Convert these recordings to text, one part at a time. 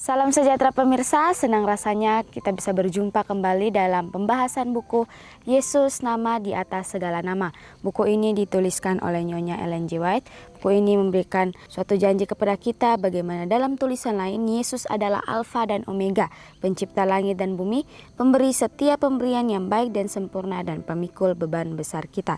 Salam sejahtera pemirsa, senang rasanya kita bisa berjumpa kembali dalam pembahasan buku Yesus Nama di Atas Segala Nama. Buku ini dituliskan oleh Nyonya Ellen G. White. Buku ini memberikan suatu janji kepada kita bagaimana dalam tulisan lain Yesus adalah Alfa dan Omega, pencipta langit dan bumi, pemberi setiap pemberian yang baik dan sempurna dan pemikul beban besar kita.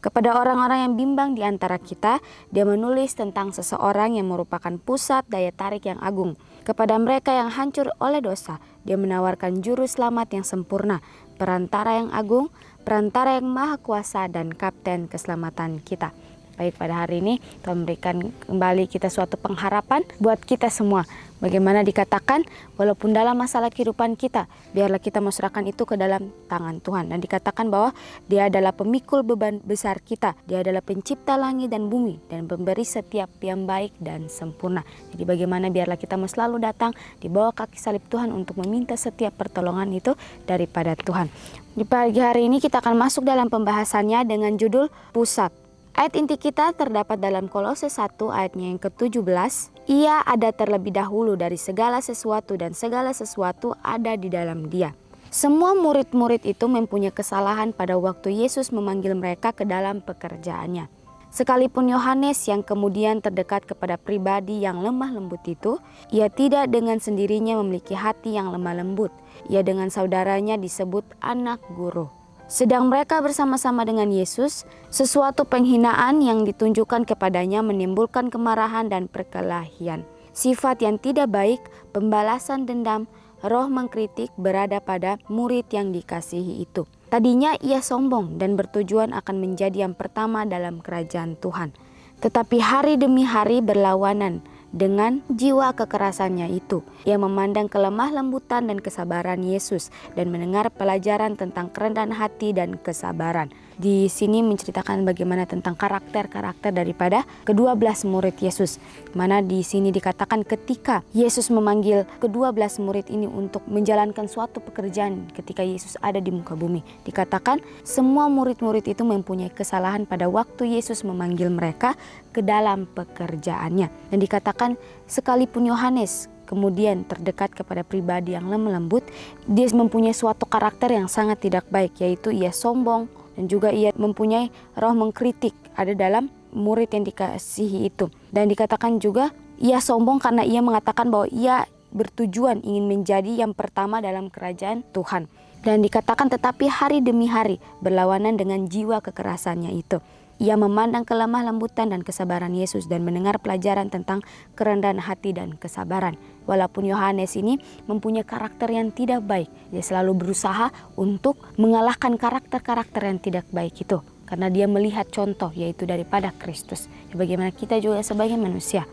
Kepada orang-orang yang bimbang di antara kita, dia menulis tentang seseorang yang merupakan pusat daya tarik yang agung. Kepada mereka yang hancur oleh dosa, dia menawarkan juru selamat yang sempurna, perantara yang agung, perantara yang maha kuasa, dan kapten keselamatan kita. Baik, pada hari ini Tuhan memberikan kembali kita suatu pengharapan buat kita semua. Bagaimana dikatakan, walaupun dalam masalah kehidupan kita, biarlah kita serahkan itu ke dalam tangan Tuhan. Dan dikatakan bahwa dia adalah pemikul beban besar kita. Dia adalah pencipta langit dan bumi dan pemberi setiap yang baik dan sempurna. Jadi bagaimana biarlah kita selalu datang di bawah kaki salib Tuhan untuk meminta setiap pertolongan itu daripada Tuhan. Di pagi hari ini kita akan masuk dalam pembahasannya dengan judul Pusat. Ayat inti kita terdapat dalam Kolose 1 ayatnya yang ke-17. Ia ada terlebih dahulu dari segala sesuatu dan segala sesuatu ada di dalam Dia. Semua murid-murid itu mempunyai kesalahan pada waktu Yesus memanggil mereka ke dalam pekerjaannya. Sekalipun Yohanes yang kemudian terdekat kepada pribadi yang lemah lembut itu, ia tidak dengan sendirinya memiliki hati yang lemah lembut. Ia dengan saudaranya disebut anak guru. Sedang mereka bersama-sama dengan Yesus, sesuatu penghinaan yang ditunjukkan kepadanya menimbulkan kemarahan dan perkelahian. Sifat yang tidak baik, pembalasan dendam, roh mengkritik berada pada murid yang dikasihi itu. Tadinya ia sombong dan bertujuan akan menjadi yang pertama dalam kerajaan Tuhan. Tetapi hari demi hari berlawanan dengan jiwa kekerasannya itu. Ia memandang kelemah lembutan dan kesabaran Yesus dan mendengar pelajaran tentang kerendahan hati dan kesabaran. Di sini menceritakan bagaimana tentang karakter-karakter daripada ke-12 murid Yesus. Mana di sini dikatakan ketika Yesus memanggil ke-12 murid ini untuk menjalankan suatu pekerjaan ketika Yesus ada di muka bumi. Dikatakan semua murid-murid itu mempunyai kesalahan pada waktu Yesus memanggil mereka ke dalam pekerjaannya. Dan dikatakan sekalipun Yohanes kemudian terdekat kepada pribadi yang lemah lembut, dia mempunyai suatu karakter yang sangat tidak baik, yaitu ia sombong dan juga ia mempunyai roh mengkritik ada dalam murid yang dikasihi itu. Dan dikatakan juga ia sombong karena ia mengatakan bahwa ia bertujuan ingin menjadi yang pertama dalam kerajaan Tuhan. Dan dikatakan tetapi hari demi hari berlawanan dengan jiwa kekerasannya itu. Ia memandang kelemah lembutan dan kesabaran Yesus dan mendengar pelajaran tentang kerendahan hati dan kesabaran. Walaupun Yohanes ini mempunyai karakter yang tidak baik, dia selalu berusaha untuk mengalahkan karakter-karakter yang tidak baik itu. Karena dia melihat contoh yaitu daripada Kristus. Bagaimana kita juga sebagai manusia.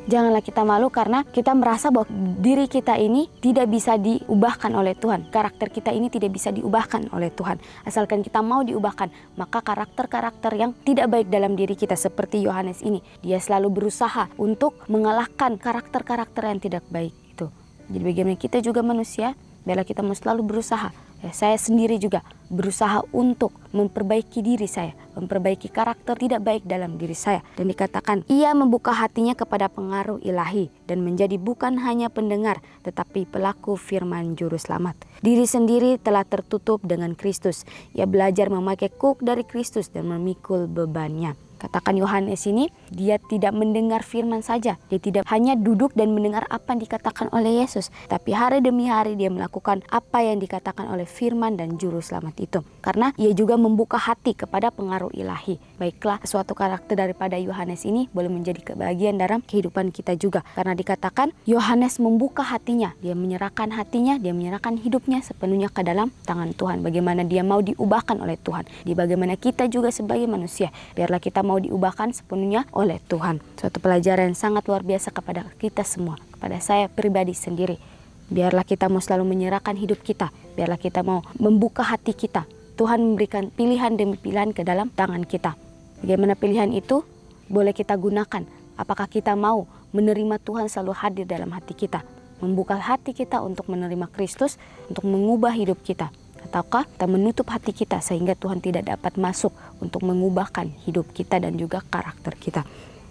Janganlah kita malu karena kita merasa bahwa diri kita ini tidak bisa diubahkan oleh Tuhan. Karakter kita ini tidak bisa diubahkan oleh Tuhan. Asalkan kita mau diubahkan, maka karakter-karakter yang tidak baik dalam diri kita seperti Yohanes ini, dia selalu berusaha untuk mengalahkan karakter-karakter yang tidak baik itu. Jadi bagaimana kita juga manusia, biarlah kita selalu berusaha. Saya sendiri juga berusaha untuk memperbaiki diri saya, memperbaiki karakter tidak baik dalam diri saya. Dan dikatakan ia membuka hatinya kepada pengaruh ilahi dan menjadi bukan hanya pendengar tetapi pelaku firman juru selamat. Diri sendiri telah tertutup dengan Kristus. Ia belajar memakai kuk dari Kristus dan memikul bebannya. Katakan Yohanes ini, dia tidak mendengar firman saja. Dia tidak hanya duduk dan mendengar apa yang dikatakan oleh Yesus. Tapi hari demi hari dia melakukan apa yang dikatakan oleh firman dan juru selamat itu. Karena ia juga membuka hati kepada pengaruh ilahi. Baiklah, suatu karakter daripada Yohanes ini boleh menjadi kebahagiaan dalam kehidupan kita juga. Karena dikatakan Yohanes membuka hatinya. Dia menyerahkan hatinya, dia menyerahkan hidupnya sepenuhnya ke dalam tangan Tuhan. Bagaimana dia mau diubahkan oleh Tuhan. Di bagaimana kita juga sebagai manusia. Biarlah kita mau diubahkan sepenuhnya oleh Tuhan. Suatu pelajaran yang sangat luar biasa kepada kita semua, kepada saya pribadi sendiri. Biarlah kita mau selalu menyerahkan hidup kita, biarlah kita mau membuka hati kita. Tuhan memberikan pilihan demi pilihan ke dalam tangan kita. Bagaimana pilihan itu boleh kita gunakan? Apakah kita mau menerima Tuhan selalu hadir dalam hati kita, membuka hati kita untuk menerima Kristus, untuk mengubah hidup kita? Ataukah kita menutup hati kita sehingga Tuhan tidak dapat masuk untuk mengubahkan hidup kita dan juga karakter kita.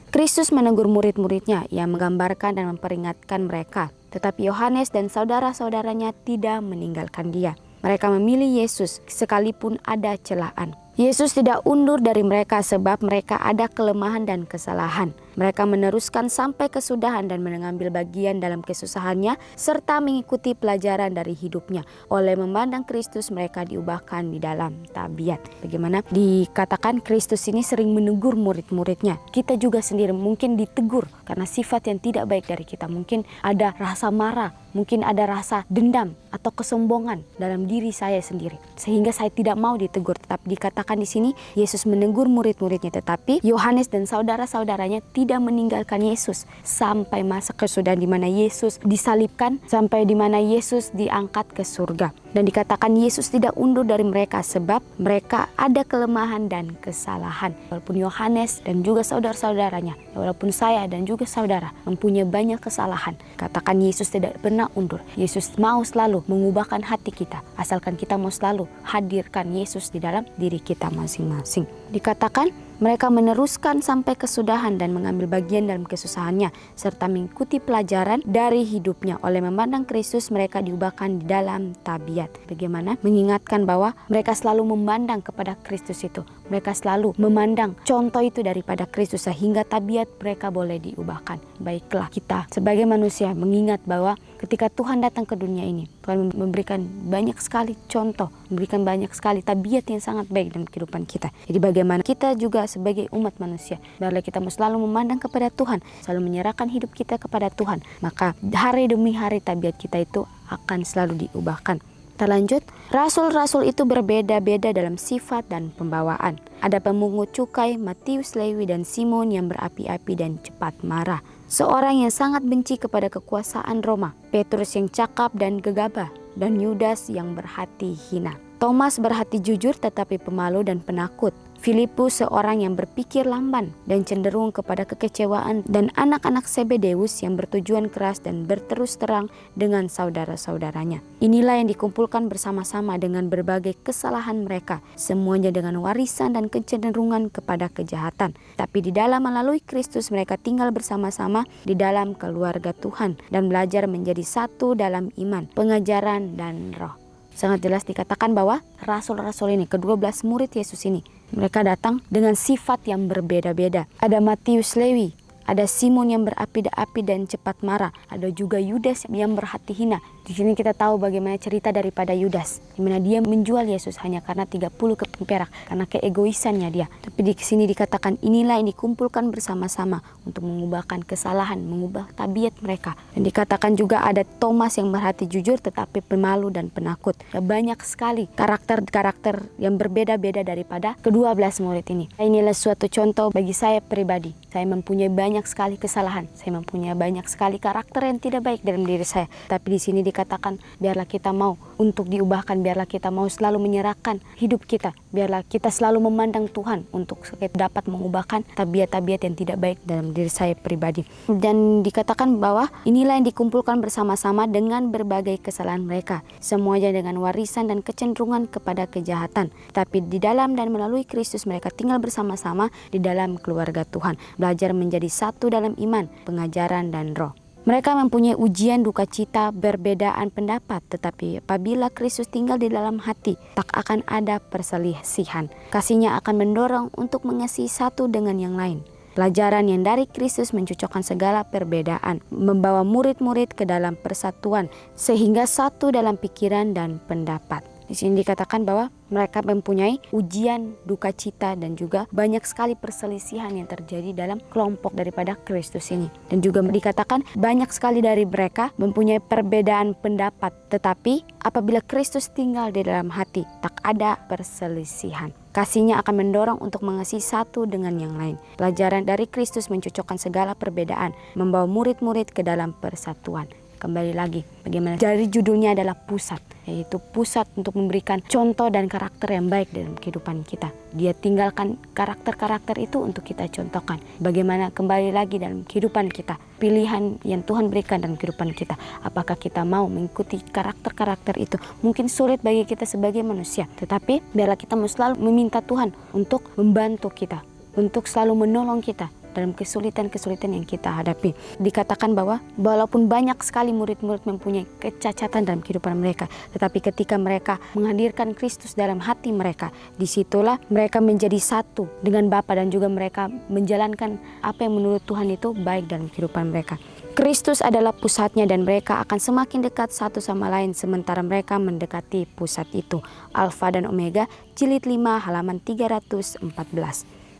Kristus menegur murid-muridnya yang menggambarkan dan memperingatkan mereka Tetapi Yohanes dan saudara-saudaranya tidak meninggalkan dia. Mereka memilih Yesus sekalipun ada celaan. Yesus tidak undur dari mereka sebab mereka ada kelemahan dan kesalahan. Mereka meneruskan sampai kesudahan dan mengambil bagian dalam kesusahannya serta mengikuti pelajaran dari hidupnya. Oleh memandang Kristus mereka diubahkan di dalam tabiat. Bagaimana dikatakan Kristus ini sering menegur murid-muridnya. Kita juga sendiri mungkin ditegur karena sifat yang tidak baik dari kita. Mungkin ada rasa marah, mungkin ada rasa dendam atau kesombongan dalam diri saya sendiri. Sehingga saya tidak mau ditegur. Tetapi dikatakan di sini Yesus menegur murid-muridnya, tetapi Yohanes dan saudara-saudaranya tidak meninggalkan Yesus sampai masa kesudahan di mana Yesus disalibkan, sampai di mana Yesus diangkat ke surga. Dan dikatakan Yesus tidak undur dari mereka sebab mereka ada kelemahan dan kesalahan. Walaupun Yohanes dan juga saudara-saudaranya, walaupun saya dan juga saudara mempunyai banyak kesalahan, katakan Yesus tidak pernah undur. Yesus mau selalu mengubahkan hati kita, asalkan kita mau selalu hadirkan Yesus di dalam diri kita masing-masing. Dikatakan mereka meneruskan sampai kesudahan dan mengambil bagian dalam kesusahannya serta mengikuti pelajaran dari hidupnya. Oleh memandang Kristus mereka diubahkan di dalam tabiat. Bagaimana? Mengingatkan bahwa mereka selalu memandang kepada Kristus itu. Mereka selalu memandang contoh itu daripada Kristus sehingga tabiat mereka boleh diubahkan. Baiklah kita sebagai manusia mengingat bahwa ketika Tuhan datang ke dunia ini, Tuhan memberikan banyak sekali contoh, memberikan banyak sekali tabiat yang sangat baik dalam kehidupan kita. Jadi bagaimana kita juga sebagai umat manusia, biarlah kita selalu memandang kepada Tuhan, selalu menyerahkan hidup kita kepada Tuhan, maka hari demi hari tabiat kita itu akan selalu diubahkan. Kita lanjut, rasul-rasul itu berbeda-beda dalam sifat dan pembawaan. Ada pemungut cukai, Matius, Lewi, dan Simon yang berapi-api dan cepat marah. Seorang yang sangat benci kepada kekuasaan Roma, Petrus yang cakap dan gegabah, dan Yudas yang berhati hina. Thomas berhati jujur tetapi pemalu dan penakut. Filipus seorang yang berpikir lamban dan cenderung kepada kekecewaan, dan anak-anak Zebedeus yang bertujuan keras dan berterus terang dengan saudara-saudaranya. Inilah yang dikumpulkan bersama-sama dengan berbagai kesalahan mereka, semuanya dengan warisan dan kecenderungan kepada kejahatan. Tapi di dalam melalui Kristus mereka tinggal bersama-sama di dalam keluarga Tuhan dan belajar menjadi satu dalam iman, pengajaran, dan roh. Sangat jelas dikatakan bahwa rasul-rasul ini, ke-12 murid Yesus ini, mereka datang dengan sifat yang berbeda-beda. Ada Matius, Lewi, ada Simon yang berapi-api dan cepat marah, ada juga Yudas yang berhati hina. Di sini kita tahu bagaimana cerita daripada Yudas, di mana dia menjual Yesus hanya karena 30 keping perak, karena keegoisannya dia. Tapi di sini dikatakan inilah yang dikumpulkan bersama-sama untuk mengubahkan kesalahan, mengubah tabiat mereka. Dan dikatakan juga ada Thomas yang berhati jujur tetapi pemalu dan penakut. Ya, banyak sekali karakter-karakter yang berbeda-beda daripada ke-12 murid ini. Inilah suatu contoh bagi saya pribadi. Saya mempunyai banyak sekali kesalahan, saya mempunyai banyak sekali karakter yang tidak baik dalam diri saya. Tapi di sini dikatakan biarlah kita mau untuk diubahkan, biarlah kita mau selalu menyerahkan hidup kita, biarlah kita selalu memandang Tuhan untuk dapat mengubahkan tabiat-tabiat yang tidak baik dalam diri saya pribadi. Dan dikatakan bahwa inilah yang dikumpulkan bersama-sama dengan berbagai kesalahan mereka, semuanya dengan warisan dan kecenderungan kepada kejahatan. Tapi di dalam dan melalui Kristus mereka tinggal bersama-sama di dalam keluarga Tuhan, belajar menjadi satu dalam iman, pengajaran, dan roh. Mereka mempunyai ujian duka cita, perbedaan pendapat, tetapi apabila Kristus tinggal di dalam hati, tak akan ada perselisihan. Kasihnya akan mendorong untuk mengasihi satu dengan yang lain. Pelajaran yang dari Kristus mencocokkan segala perbedaan, membawa murid-murid ke dalam persatuan, sehingga satu dalam pikiran dan pendapat. Di sini dikatakan bahwa mereka mempunyai ujian, duka cita, dan juga banyak sekali perselisihan yang terjadi dalam kelompok daripada Kristus ini. Dan juga dikatakan banyak sekali dari mereka mempunyai perbedaan pendapat. Tetapi apabila Kristus tinggal di dalam hati, tak ada perselisihan. Kasihnya akan mendorong untuk mengasihi satu dengan yang lain. Pelajaran dari Kristus mencocokkan segala perbedaan, membawa murid-murid ke dalam persatuan. Kembali lagi, bagaimana dari judulnya adalah pusat, yaitu pusat untuk memberikan contoh dan karakter yang baik dalam kehidupan kita. Dia tinggalkan karakter-karakter itu untuk kita contohkan. Bagaimana kembali lagi dalam kehidupan kita, pilihan yang Tuhan berikan dalam kehidupan kita. Apakah kita mau mengikuti karakter-karakter itu? Mungkin sulit bagi kita sebagai manusia, tetapi biarlah kita selalu meminta Tuhan untuk membantu kita, untuk selalu menolong kita dalam kesulitan-kesulitan yang kita hadapi. Dikatakan bahwa walaupun banyak sekali murid-murid mempunyai kecacatan dalam kehidupan mereka, tetapi ketika mereka menghadirkan Kristus dalam hati mereka, disitulah mereka menjadi satu dengan Bapa dan juga mereka menjalankan apa yang menurut Tuhan itu baik dalam kehidupan mereka. Kristus adalah pusatnya dan mereka akan semakin dekat satu sama lain sementara mereka mendekati pusat itu. Alfa dan Omega, jilid 5 halaman 314.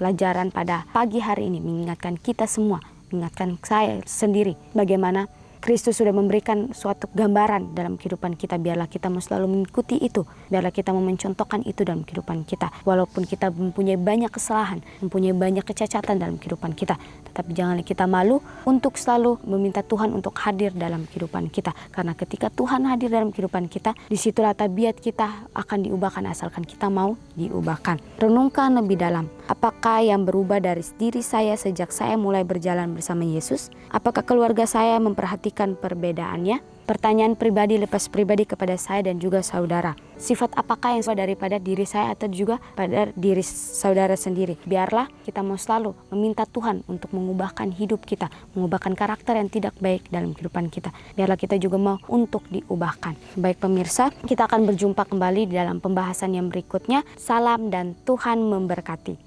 Pelajaran pada pagi hari ini mengingatkan kita semua, mengingatkan saya sendiri bagaimana Kristus sudah memberikan suatu gambaran dalam kehidupan kita. Biarlah kita mau selalu mengikuti itu. Biarlah kita mau mencontohkan itu dalam kehidupan kita. Walaupun kita mempunyai banyak kesalahan, mempunyai banyak kecacatan dalam kehidupan kita, tetapi janganlah kita malu untuk selalu meminta Tuhan untuk hadir dalam kehidupan kita. Karena ketika Tuhan hadir dalam kehidupan kita, disitulah tabiat kita akan diubahkan asalkan kita mau diubahkan. Renungkan lebih dalam. Apakah yang berubah dari diri saya sejak saya mulai berjalan bersama Yesus? Apakah keluarga saya memperhatikan perbedaannya? Pertanyaan pribadi lepas pribadi kepada saya dan juga saudara. Sifat apakah yang sesuai daripada diri saya atau juga pada diri saudara sendiri? Biarlah kita mau selalu meminta Tuhan untuk mengubahkan hidup kita, mengubahkan karakter yang tidak baik dalam kehidupan kita. Biarlah kita juga mau untuk diubahkan. Baik pemirsa, kita akan berjumpa kembali di dalam pembahasan yang berikutnya. Salam dan Tuhan memberkati.